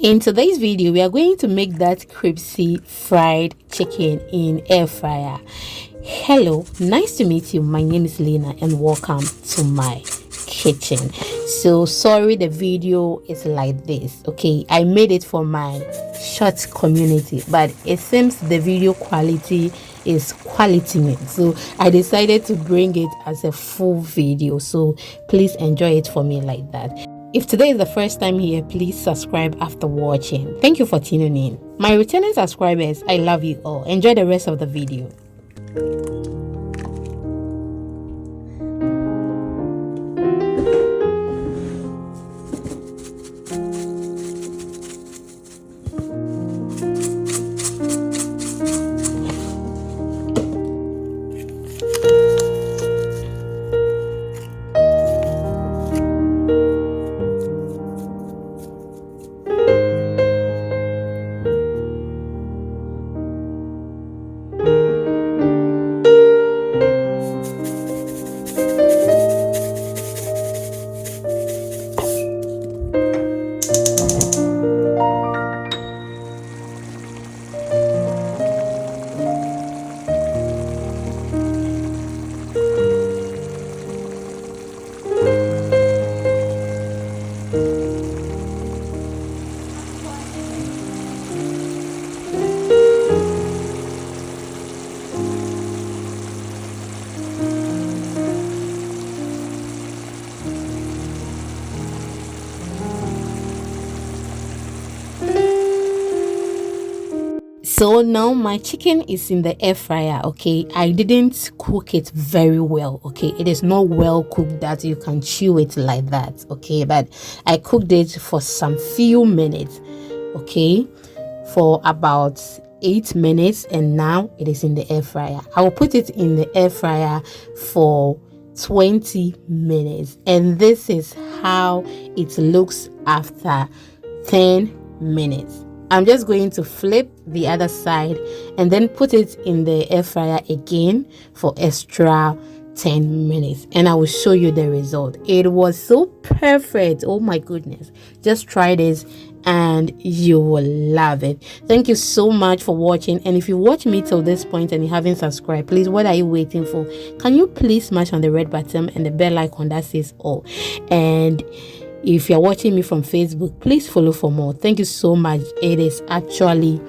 In today's video, we are going to make that crispy fried chicken in air fryer. Hello, nice to meet you. My name is Lena and welcome to my kitchen. So sorry the video is like this. Okay, I made it for my short community, but it seems the video quality is quality, so I decided to bring it as a full video. So please enjoy it for me like that. If today is the first time here, please subscribe after watching. Thank you for tuning in. My returning subscribers, I love you all. Enjoy the rest of the video. So now my chicken is in the air fryer. Okay, I didn't cook it very well. Okay, it is not well cooked that you can chew it like that. Okay, but I cooked it for some few minutes. Okay, for about 8 minutes, and now it is in the air fryer. I will put it in the air fryer for 20 minutes, and this is how it looks after 10 minutes. I'm just going to flip the other side and then put it in the air fryer again for extra 10 minutes, and I will show you the result. It was so perfect. Oh my goodness, just try this and you will love it. Thank you so much for watching, and if you watch me till this point and you haven't subscribed, please, what are you waiting for? Can you please smash on the red button and the bell icon that says all? And if you're watching me from Facebook, please follow for more. Thank you so much. It is actually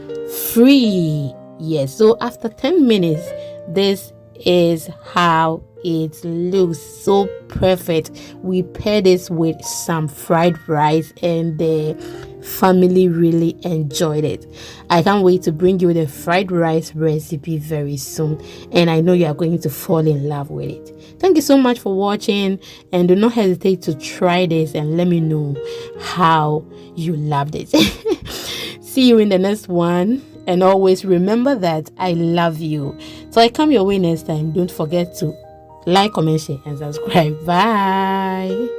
free. Yes, so after 10 minutes, this is how it looks. So perfect. We pair this with some fried rice and the family really enjoyed it. I can't wait to bring you the fried rice recipe very soon, and I know you are going to fall in love with it. Thank you so much for watching, and do not hesitate to try this and let me know how you loved it. See you in the next one, and always remember that I love you. So I come your way next time. Don't forget to like, comment, share and subscribe. Bye.